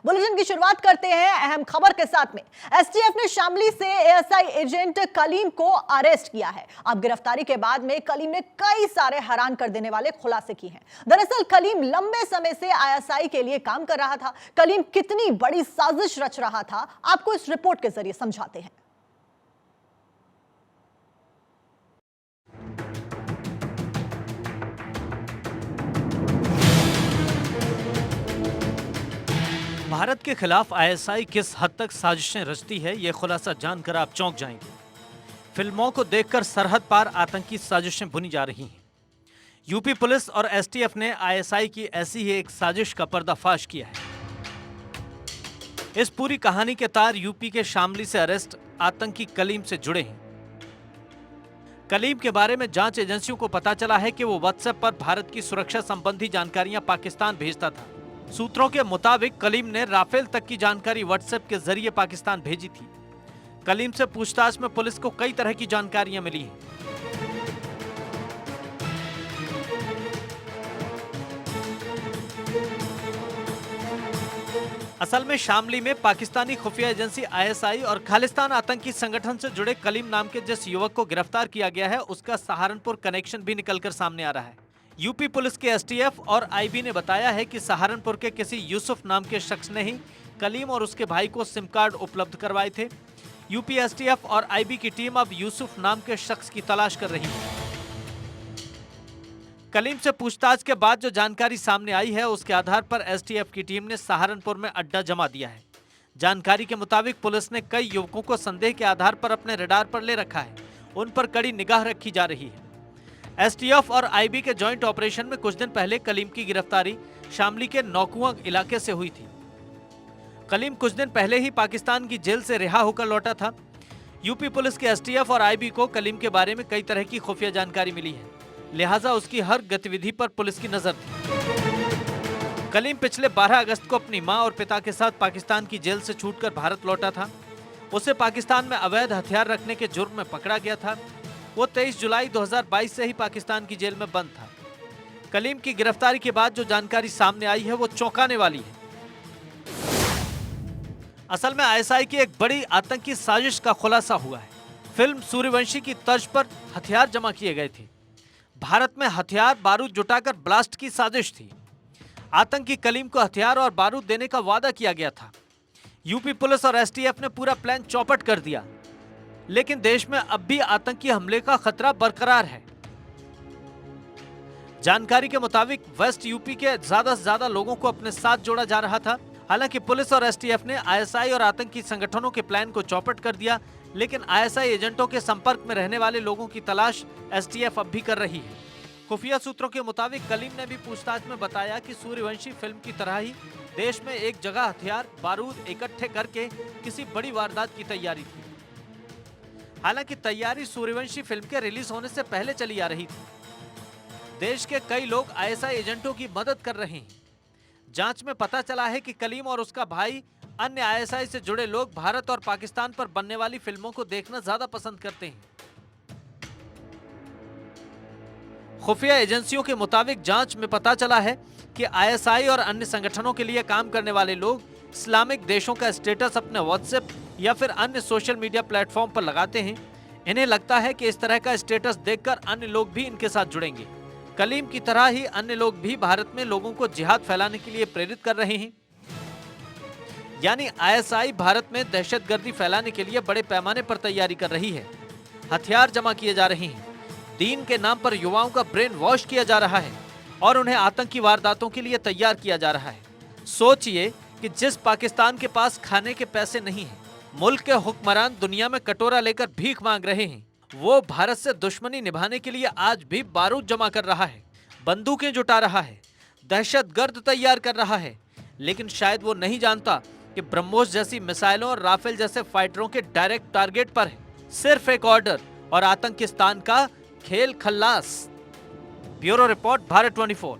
Bulletin की शुरुआत करते हैं अहम खबर के साथ में। एसटीएफ ने शामली से एएसआई एजेंट कलीम को अरेस्ट किया है। अब गिरफ्तारी के बाद में कलीम ने कई सारे हैरान कर देने वाले खुलासे किए हैं। दरअसल कलीम लंबे समय से आईएसआई के लिए काम कर रहा था। कलीम कितनी बड़ी साजिश रच रहा था, आपको इस रिपोर्ट के जरिए समझाते हैं। भारत के खिलाफ आईएसआई किस हद तक साजिशें रचती है, यह खुलासा जानकर आप चौंक जाएंगे। फिल्मों को देखकर सरहद पार आतंकी साजिशें बुनी जा रही हैं। यूपी पुलिस और एसटीएफ ने आईएसआई की ऐसी ही एक साजिश का पर्दाफाश किया है। इस पूरी कहानी के तार यूपी के शामली से अरेस्ट आतंकी कलीम से जुड़े हैं। कलीम के बारे में जांच एजेंसियों को पता चला है कि वो व्हाट्सएप पर भारत की सुरक्षा संबंधी जानकारियां पाकिस्तान भेजता था। सूत्रों के मुताबिक कलीम ने राफेल तक की जानकारी व्हाट्सएप के जरिए पाकिस्तान भेजी थी। कलीम से पूछताछ में पुलिस को कई तरह की जानकारियां मिली हैं। असल में शामली में पाकिस्तानी खुफिया एजेंसी आईएसआई और खालिस्तान आतंकी संगठन से जुड़े कलीम नाम के जिस युवक को गिरफ्तार किया गया है, उसका सहारनपुर कनेक्शन भी निकलकर सामने आ रहा है। यूपी पुलिस के एसटीएफ और आईबी ने बताया है कि सहारनपुर के किसी यूसुफ नाम के शख्स ने ही कलीम और उसके भाई को सिम कार्ड उपलब्ध करवाए थे। यूपी एसटीएफ और आईबी की टीम अब यूसुफ नाम के शख्स की तलाश कर रही है। कलीम से पूछताछ के बाद जो जानकारी सामने आई है, उसके आधार पर एसटीएफ की टीम ने सहारनपुर में अड्डा जमा दिया है। जानकारी के मुताबिक पुलिस ने कई युवकों को संदेह के आधार पर अपने रडार पर ले रखा है। उन पर कड़ी निगाह रखी जा रही है। एसटीएफ और आईबी के जॉइंट ऑपरेशन में कुछ दिन पहले कलीम की गिरफ्तारी शामली के नौकुआ इलाके से हुई थी। कलीम कुछ दिन पहले ही पाकिस्तान की जेल से रिहा होकर लौटा था। यूपी पुलिस के एसटीएफ और आईबी को कलीम के बारे में कई तरह की खुफिया जानकारी मिली है, लिहाजा उसकी हर गतिविधि पर पुलिस की नजर थी। कलीम पिछले 12 अगस्त को अपनी मां और पिता के साथ पाकिस्तान की जेल से छूटकर भारत लौटा था। उसे पाकिस्तान में अवैध हथियार रखने के जुर्म में पकड़ा गया था। वो 23 जुलाई 2022 से ही पाकिस्तान की जेल में बंद था। कलीम की गिरफ्तारी के बाद जो जानकारी सामने आई है, वो चौंकाने वाली है। असल में आईएसआई की एक बड़ी आतंकी साजिश का खुलासा हुआ है। फिल्म सूर्यवंशी की तर्ज पर हथियार जमा किए गए थे। भारत में हथियार बारूद जुटाकर ब्लास्ट की साजिश थी। आतंकी कलीम को हथियार और बारूद देने का वादा किया गया था। यूपी पुलिस और एसटीएफ ने पूरा प्लान चौपट कर दिया, लेकिन देश में अब भी आतंकी हमले का खतरा बरकरार है। जानकारी के मुताबिक वेस्ट यूपी के ज्यादा से ज्यादा लोगों को अपने साथ जोड़ा जा रहा था। हालांकि पुलिस और एसटीएफ ने आईएसआई और आतंकी संगठनों के प्लान को चौपट कर दिया, लेकिन आईएसआई एजेंटों के संपर्क में रहने वाले लोगों की तलाश एसटीएफ अब भी कर रही है। खुफिया सूत्रों के मुताबिक कलीम ने भी पूछताछ में बताया कि सूर्यवंशी फिल्म की तरह ही देश में एक जगह हथियार बारूद इकट्ठे करके किसी बड़ी वारदात की तैयारी थी। हालांकि तैयारी सूर्यवंशी फिल्म के रिलीज होने से पहले चली आ रही थी। देश के कई लोग आईएसआई एजेंटों की मदद कर रहे हैं। जांच में पता चला है कि कलीम और उसका भाई अन्य आईएसआई से जुड़े लोग भारत और पाकिस्तान पर बनने वाली फिल्मों को देखना ज्यादा पसंद करते हैं। खुफिया एजेंसियों के मुताबिक जांच में पता चला है कि आईएसआई और अन्य संगठनों के लिए काम करने वाले लोग इस्लामिक देशों का स्टेटस अपने व्हाट्सएप या फिर अन्य सोशल मीडिया प्लेटफॉर्म पर लगाते हैं। इन्हें लगता है कि इस तरह का स्टेटस देखकर अन्य लोग भी इनके साथ जुड़ेंगे। कलीम की तरह ही अन्य लोग भी भारत में लोगों को जिहाद फैलाने के लिए प्रेरित कर रहे हैं। यानी आईएसआई भारत में दहशतगर्दी फैलाने के लिए बड़े पैमाने पर तैयारी कर रही है। हथियार जमा किए जा रहे हैं, दीन के नाम पर युवाओं का ब्रेन वॉश किया जा रहा है और उन्हें आतंकी वारदातों के लिए तैयार किया जा रहा है। सोचिए कि जिस पाकिस्तान के पास खाने के पैसे नहीं हैं, मुल्क के हुक्मरान दुनिया में कटोरा लेकर भीख मांग रहे हैं, वो भारत से दुश्मनी निभाने के लिए आज भी बारूद जमा कर रहा है, बंदूकें जुटा रहा है, दहशतगर्द तैयार कर रहा है। लेकिन शायद वो नहीं जानता कि ब्रह्मोस जैसी मिसाइलों और राफेल जैसे फाइटरों के डायरेक्ट टारगेट पर है सिर्फ एक ऑर्डर और आतंकिस्तान का खेल खल्लास। Bureau report, Bharat 24।